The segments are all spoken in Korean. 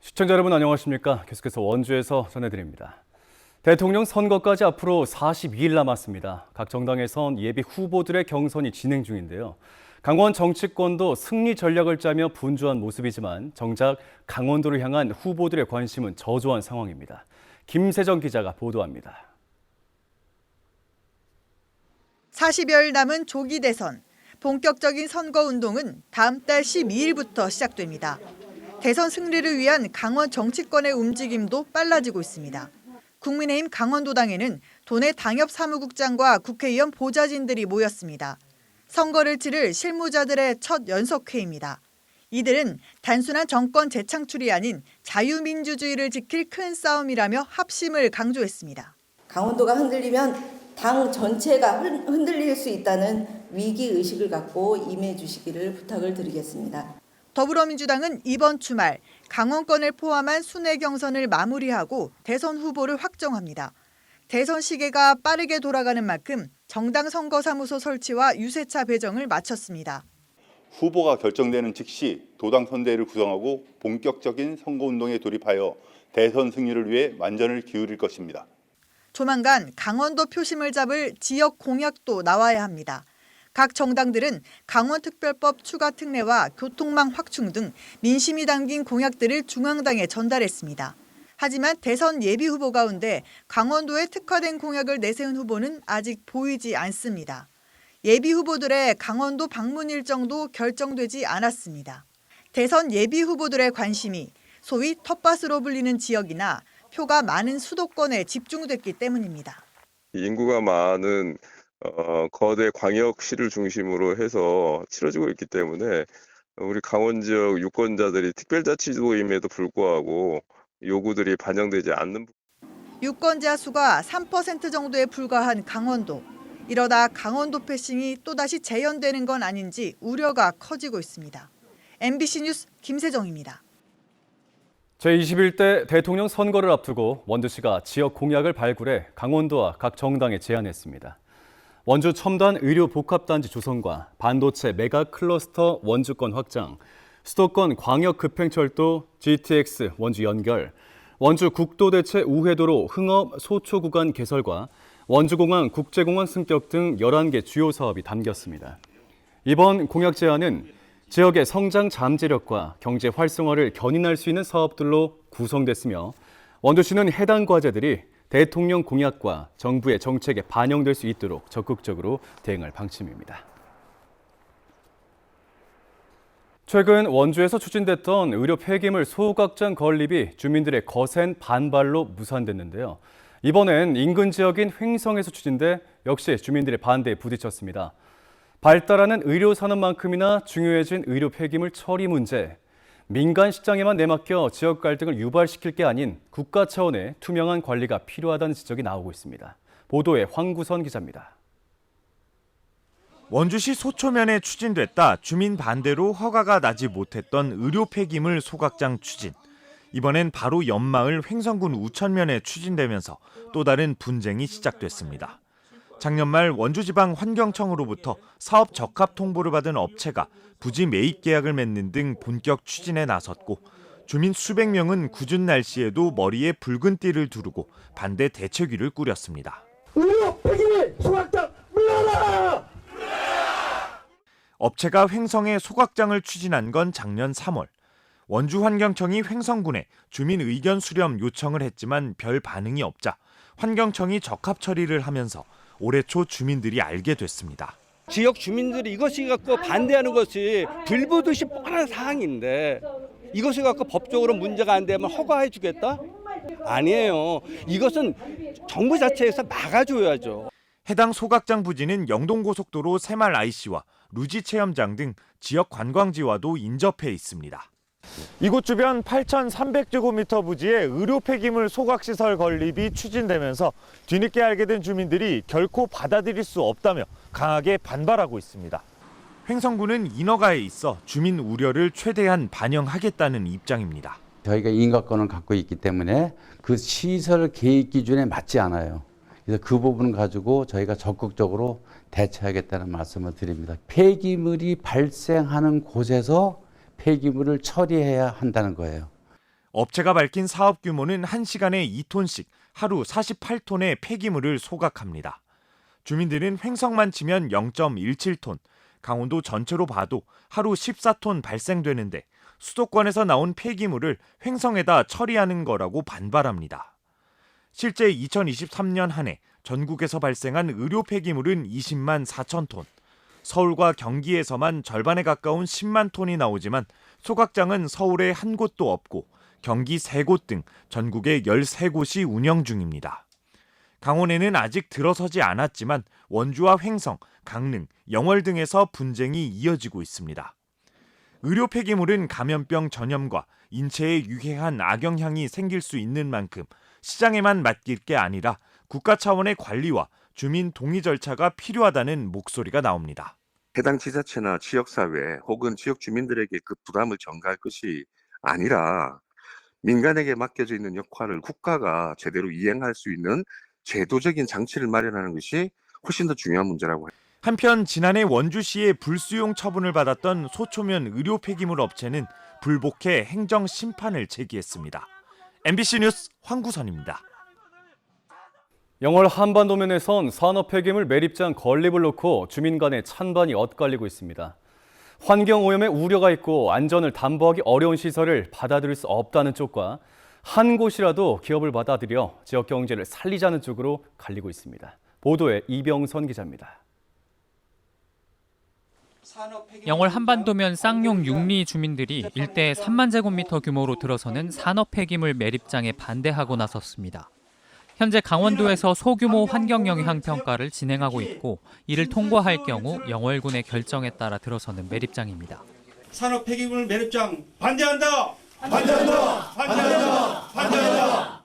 시청자 여러분 안녕하십니까? 계속해서 원주에서 전해드립니다. 대통령 선거까지 앞으로 42일 남았습니다. 각 정당에선 예비 후보들의 경선이 진행 중인데요. 강원 정치권도 승리 전략을 짜며 분주한 모습이지만 정작 강원도를 향한 후보들의 관심은 저조한 상황입니다. 김세정 기자가 보도합니다. 40여일 남은 조기 대선. 본격적인 선거 운동은 다음 달 12일부터 시작됩니다. 대선 승리를 위한 강원 정치권의 움직임도 빨라지고 있습니다. 국민의힘 강원도당에는 도내 당협 사무국장과 국회의원 보좌진들이 모였습니다. 선거를 치를 실무자들의 첫 연석회의입니다. 이들은 단순한 정권 재창출이 아닌 자유민주주의를 지킬 큰 싸움이라며 합심을 강조했습니다. 강원도가 흔들리면 당 전체가 흔들릴 수 있다는 위기의식을 갖고 임해 주시기를 부탁을 드리겠습니다. 더불어민주당은 이번 주말 강원권을 포함한 순회 경선을 마무리하고 대선 후보를 확정합니다. 대선 시계가 빠르게 돌아가는 만큼 정당 선거사무소 설치와 유세차 배정을 마쳤습니다. 후보가 결정되는 즉시 도당 선대위를 구성하고 본격적인 선거운동에 돌입하여 대선 승리를 위해 만전을 기울일 것입니다. 조만간 강원도 표심을 잡을 지역 공약도 나와야 합니다. 각 정당들은 강원특별법 추가 특례와 교통망 확충 등 민심이 담긴 공약들을 중앙당에 전달했습니다. 하지만 대선 예비 후보 가운데 강원도에 특화된 공약을 내세운 후보는 아직 보이지 않습니다. 예비 후보들의 강원도 방문 일정도 결정되지 않았습니다. 대선 예비 후보들의 관심이 소위 텃밭으로 불리는 지역이나 표가 많은 수도권에 집중됐기 때문입니다. 인구가 많은 거대 광역시를 중심으로 해서 치러지고 있기 때문에 우리 강원 지역 유권자들이 특별자치도임에도 불구하고 요구들이 반영되지 않는 유권자 수가 3% 정도에 불과한 강원도. 이러다 강원도 패싱이 또다시 재현되는 건 아닌지 우려가 커지고 있습니다. MBC 뉴스 김세정입니다. 제21대 대통령 선거를 앞두고 원주시가 지역 공약을 발굴해 강원도와 각 정당에 제안했습니다. 원주 첨단 의료 복합단지 조성과 반도체 메가 클러스터 원주권 확장, 수도권 광역 급행철도 GTX 원주 연결, 원주 국도대체 우회도로 흥업 소초 구간 개설과 원주공항 국제공원 승격 등 11개 주요 사업이 담겼습니다. 이번 공약 제안은 지역의 성장 잠재력과 경제 활성화를 견인할 수 있는 사업들로 구성됐으며 원주시는 해당 과제들이 대통령 공약과 정부의 정책에 반영될 수 있도록 적극적으로 대응할 방침입니다. 최근 원주에서 추진됐던 의료 폐기물 소각장 건립이 주민들의 거센 반발로 무산됐는데요. 이번엔 인근 지역인 횡성에서 추진돼 역시 주민들의 반대에 부딪혔습니다. 발달하는 의료 산업만큼이나 중요해진 의료 폐기물 처리 문제, 민간 시장에만 내맡겨 지역 갈등을 유발시킬 게 아닌 국가 차원의 투명한 관리가 필요하다는 지적이 나오고 있습니다. 보도에 황구선 기자입니다. 원주시 소초면에 추진됐다 주민 반대로 허가가 나지 못했던 의료 폐기물 소각장 추진. 이번엔 바로 옆마을 횡성군 우천면에 추진되면서 또 다른 분쟁이 시작됐습니다. 작년 말 원주지방환경청으로부터 사업 적합 통보를 받은 업체가 부지 매입 계약을 맺는 등 본격 추진에 나섰고 주민 수백 명은 궂은 날씨에도 머리에 붉은 띠를 두르고 반대 대책위를 꾸렸습니다. 의료 폐기물 소각장 물러라! 업체가 횡성에 소각장을 추진한 건 작년 3월. 원주환경청이 횡성군에 주민 의견 수렴 요청을 했지만 별 반응이 없자 환경청이 적합 처리를 하면서 올해 초 주민들이 알게 됐습니다. 지역 주민들이 이것을 갖고 반대하는 것이 불보듯이 뻔한 사항인데 이것을 갖고 법적으로 문제가 안 되면 허가해 주겠다? 아니에요. 이것은 정부 자체에서 막아줘야죠. 해당 소각장 부지는 영동고속도로 새말 IC와 루지 체험장 등 지역 관광지와도 인접해 있습니다. 이곳 주변 8,300제곱미터 부지에 의료 폐기물 소각시설 건립이 추진되면서 뒤늦게 알게 된 주민들이 결코 받아들일 수 없다며 강하게 반발하고 있습니다. 횡성군은 인허가에 있어 주민 우려를 최대한 반영하겠다는 입장입니다. 저희가 인가권을 갖고 있기 때문에 그 시설 계획 기준에 맞지 않아요. 그래서 그 부분을 가지고 저희가 적극적으로 대처하겠다는 말씀을 드립니다. 폐기물이 발생하는 곳에서 폐기물을 처리해야 한다는 거예요. 업체가 밝힌 사업 규모는 1시간에 2톤씩 하루 48톤의 폐기물을 소각합니다. 주민들은 횡성만 치면 0.17톤, 강원도 전체로 봐도 하루 14톤 발생되는데 수도권에서 나온 폐기물을 횡성에다 처리하는 거라고 반발합니다. 실제 2023년 한 해 전국에서 발생한 의료 폐기물은 20만 4천 톤, 서울과 경기에서만 절반에 가까운 10만 톤이 나오지만 소각장은 서울에 한 곳도 없고 경기 3곳 등 전국에 13곳이 운영 중입니다. 강원에는 아직 들어서지 않았지만 원주와 횡성, 강릉, 영월 등에서 분쟁이 이어지고 있습니다. 의료 폐기물은 감염병 전염과 인체에 유해한 악영향이 생길 수 있는 만큼 시장에만 맡길 게 아니라 국가 차원의 관리와 주민 동의 절차가 필요하다는 목소리가 나옵니다. 해당 지자체나 지역사회 혹은 지역 주민들에게 그 부담을 전가할 것이 아니라 민간에게 맡겨져 있는 역할을 국가가 제대로 이행할 수 있는 제도적인 장치를 마련하는 것이 훨씬 더 중요한 문제라고 해요. 한편 지난해 원주시의 불수용 처분을 받았던 소초면 의료 폐기물 업체는 불복해 행정 심판을 제기했습니다. MBC 뉴스 황구선입니다. 영월 한반도면에선 산업 폐기물 매립장 건립을 놓고 주민 간의 찬반이 엇갈리고 있습니다. 환경오염에 우려가 있고 안전을 담보하기 어려운 시설을 받아들일 수 없다는 쪽과 한 곳이라도 기업을 받아들여 지역 경제를 살리자는 쪽으로 갈리고 있습니다. 보도에 이병선 기자입니다. 영월 한반도면 쌍용 육리 주민들이 일대 3만 제곱미터 규모로 들어서는 산업 폐기물 매립장에 반대하고 나섰습니다. 현재 강원도에서 소규모 환경 영향 평가를 진행하고 있고 이를 통과할 경우 영월군의 결정에 따라 들어서는 매립장입니다. 산업 폐기물 매립장 반대한다. 반대한다. 반대한다. 반대한다.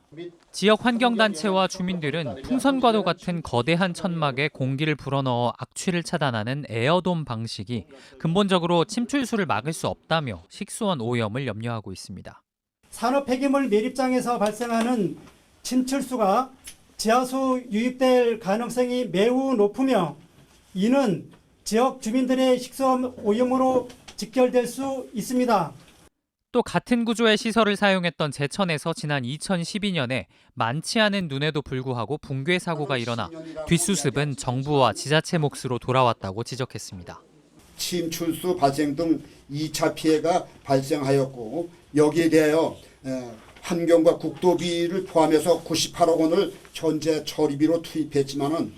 지역 환경단체와 주민들은 풍선과도 같은 거대한 천막에 공기를 불어넣어 악취를 차단하는 에어돔 방식이 근본적으로 침출수를 막을 수 없다며 식수원 오염을 염려하고 있습니다. 산업 폐기물 매립장에서 발생하는 침출수가 지하수 유입될 가능성이 매우 높으며 이는 지역 주민들의 식수원 오염으로 직결될 수 있습니다. 또 같은 구조의 시설을 사용했던 제천에서 지난 2012년에 많지 않은 눈에도 불구하고 붕괴 사고가 일어나 뒷수습은 정부와 지자체 몫으로 돌아왔다고 지적했습니다. 침출수 발생 등 2차 피해가 발생하였고 여기에 대하여 환경과 국도비를 포함해서 98억 원을 현재 처리비로 투입했지만은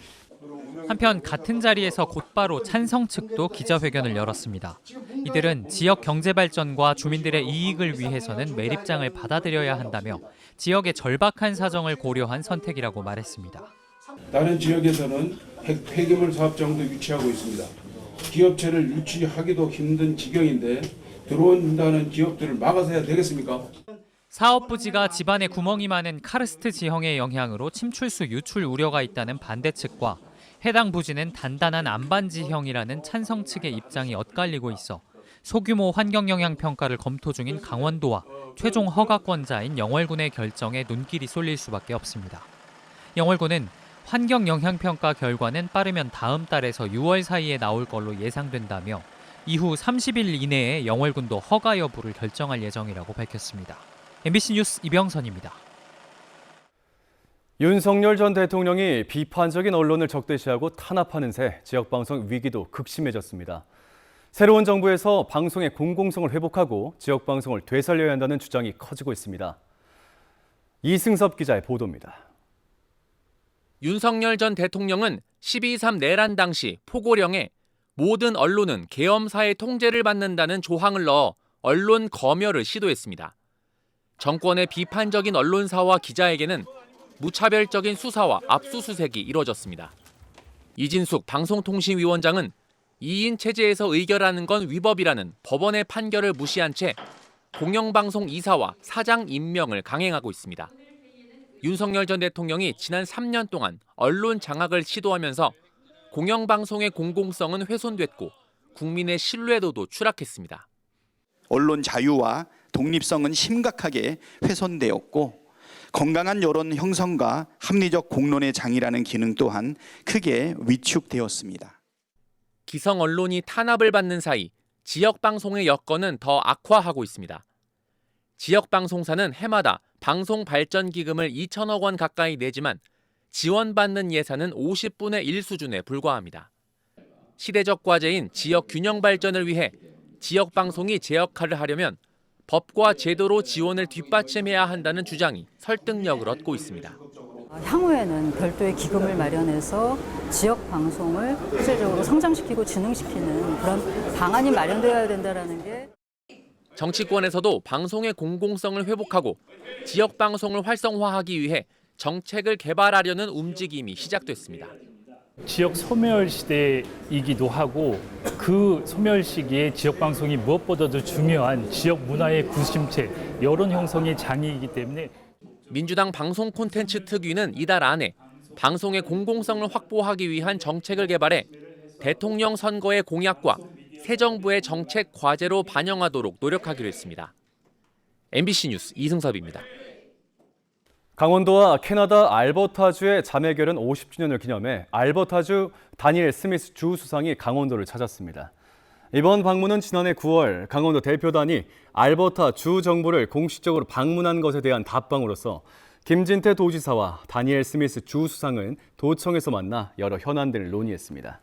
한편 같은 자리에서 곧바로 찬성 측도 기자회견을 열었습니다. 이들은 지역 경제 발전과 주민들의 이익을 위해서는 매립장을 받아들여야 한다며 지역의 절박한 사정을 고려한 선택이라고 말했습니다. 다른 지역에서는 폐기물 사업장도 유치하고 있습니다. 기업체를 유치하기도 힘든 지경인데 들어온다는 기업들을 막아서 해야 되겠습니까? 사업 부지가 집안에 구멍이 많은 카르스트 지형의 영향으로 침출수 유출 우려가 있다는 반대 측과 해당 부지는 단단한 안반지형이라는 찬성 측의 입장이 엇갈리고 있어 소규모 환경영향평가를 검토 중인 강원도와 최종 허가권자인 영월군의 결정에 눈길이 쏠릴 수밖에 없습니다. 영월군은 환경영향평가 결과는 빠르면 다음 달에서 6월 사이에 나올 걸로 예상된다며 이후 30일 이내에 영월군도 허가 여부를 결정할 예정이라고 밝혔습니다. MBC 뉴스 이병선입니다. 윤석열 전 대통령이 비판적인 언론을 적대시하고 탄압하는 새 지역방송 위기도 극심해졌습니다. 새로운 정부에서 방송의 공공성을 회복하고 지역방송을 되살려야 한다는 주장이 커지고 있습니다. 이승섭 기자의 보도입니다. 윤석열 전 대통령은 12.3 내란 당시 포고령에 모든 언론은 계엄사의 통제를 받는다는 조항을 넣어 언론 검열을 시도했습니다. 정권의 비판적인 언론사와 기자에게는 무차별적인 수사와 압수수색이 이뤄졌습니다. 이진숙 방송통신위원장은 2인 체제에서 의결하는 건 위법이라는 법원의 판결을 무시한 채 공영방송 이사와 사장 임명을 강행하고 있습니다. 윤석열 전 대통령이 지난 3년 동안 언론 장악을 시도하면서 공영방송의 공공성은 훼손됐고 국민의 신뢰도도 추락했습니다. 언론 자유와 독립성은 심각하게 훼손되었고 건강한 여론 형성과 합리적 공론의 장이라는 기능 또한 크게 위축되었습니다. 기성 언론이 탄압을 받는 사이 지역 방송의 여건은 더 악화하고 있습니다. 지역방송사는 해마다 방송발전기금을 2천억 원 가까이 내지만 지원받는 예산은 50분의 1 수준에 불과합니다. 시대적 과제인 지역 균형 발전을 위해 지역방송이 제 역할을 하려면 법과 제도로 지원을 뒷받침해야 한다는 주장이 설득력을 얻고 있습니다. 향후에는 별도의 기금을 마련해서 지역 방송을 실질적으로 성장시키고 진흥시키는 그런 방안이 마련되어야 된다는 게. 정치권에서도 방송의 공공성을 회복하고 지역 방송을 활성화하기 위해 정책을 개발하려는 움직임이 시작됐습니다. 지역 소멸 시대이기도 하고 그 소멸 시기에 지역 방송이 무엇보다도 중요한 지역 문화의 구심체, 여론 형성의 장이기 때문에 민주당 방송 콘텐츠 특위는 이달 안에 방송의 공공성을 확보하기 위한 정책을 개발해 대통령 선거의 공약과 새 정부의 정책 과제로 반영하도록 노력하기로 했습니다. MBC 뉴스 이승섭입니다. 강원도와 캐나다 알버타주의 자매결연 50주년을 기념해 알버타주 다니엘 스미스 주 수상이 강원도를 찾았습니다. 이번 방문은 지난해 9월 강원도 대표단이 알버타 주 정부를 공식적으로 방문한 것에 대한 답방으로서 김진태 도지사와 다니엘 스미스 주 수상은 도청에서 만나 여러 현안들을 논의했습니다.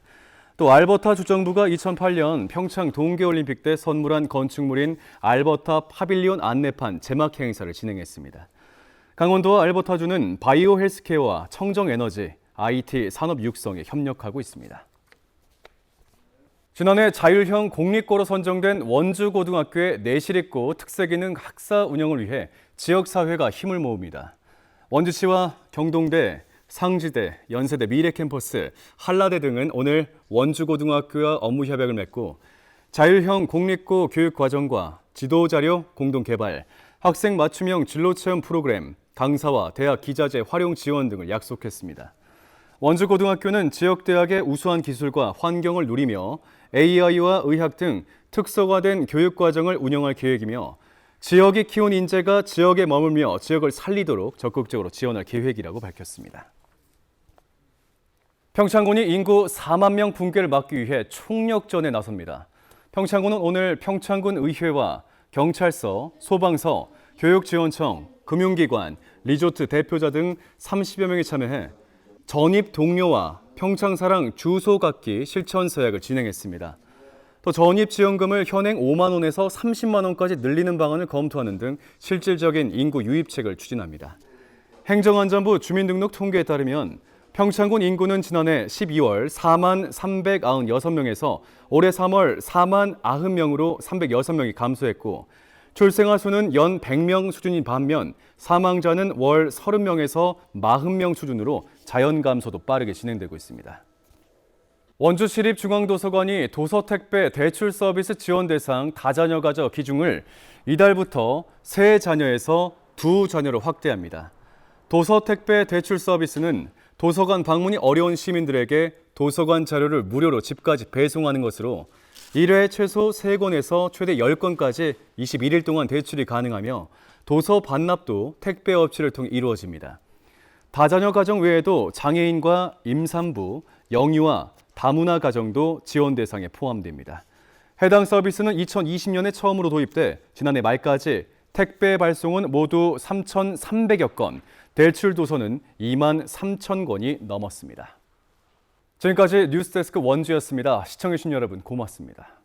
또 알버타 주정부가 2008년 평창 동계올림픽 때 선물한 건축물인 알버타 파빌리온 안내판 제막 행사를 진행했습니다. 강원도와 알버타주는 바이오 헬스케어와 청정에너지, IT 산업 육성에 협력하고 있습니다. 지난해 자율형 공립고로 선정된 원주고등학교의 내실있고 특색있는 학사 운영을 위해 지역사회가 힘을 모읍니다. 원주시와 경동대, 상지대, 연세대 미래캠퍼스, 한라대 등은 오늘 원주고등학교와 업무협약을 맺고 자율형 공립고 교육과정과 지도자료 공동개발, 학생 맞춤형 진로체험 프로그램, 강사와 대학 기자재 활용 지원 등을 약속했습니다. 원주고등학교는 지역대학의 우수한 기술과 환경을 누리며 AI와 의학 등 특성화된 교육과정을 운영할 계획이며 지역이 키운 인재가 지역에 머물며 지역을 살리도록 적극적으로 지원할 계획이라고 밝혔습니다. 평창군이 인구 4만 명 붕괴를 막기 위해 총력전에 나섭니다. 평창군은 오늘 평창군 의회와 경찰서, 소방서, 교육지원청, 금융기관, 리조트 대표자 등 30여 명이 참여해 전입 동료와 평창사랑 주소 갖기 실천 서약을 진행했습니다. 또 전입 지원금을 현행 5만 원에서 30만 원까지 늘리는 방안을 검토하는 등 실질적인 인구 유입책을 추진합니다. 행정안전부 주민등록 통계에 따르면 평창군 인구는 지난해 12월 4만 396명에서 올해 3월 4만 90명으로 306명이 감소했고 출생아 수는 연 100명 수준인 반면 사망자는 월 30명에서 40명 수준으로 자연 감소도 빠르게 진행되고 있습니다. 원주시립중앙도서관이 도서택배 대출 서비스 지원 대상 다자녀 가족 기준을 이달부터 3자녀에서 2자녀로 확대합니다. 도서택배 대출 서비스는 도서관 방문이 어려운 시민들에게 도서관 자료를 무료로 집까지 배송하는 것으로 1회 최소 3권에서 최대 10권까지 21일 동안 대출이 가능하며 도서 반납도 택배 업체를 통해 이루어집니다. 다자녀 가정 외에도 장애인과 임산부, 영유아, 다문화 가정도 지원 대상에 포함됩니다. 해당 서비스는 2020년에 처음으로 도입돼 지난해 말까지 택배 발송은 모두 3,300여 건, 대출 도서는 2만 3천 권이 넘었습니다. 지금까지 뉴스데스크 원주였습니다. 시청해주신 여러분 고맙습니다.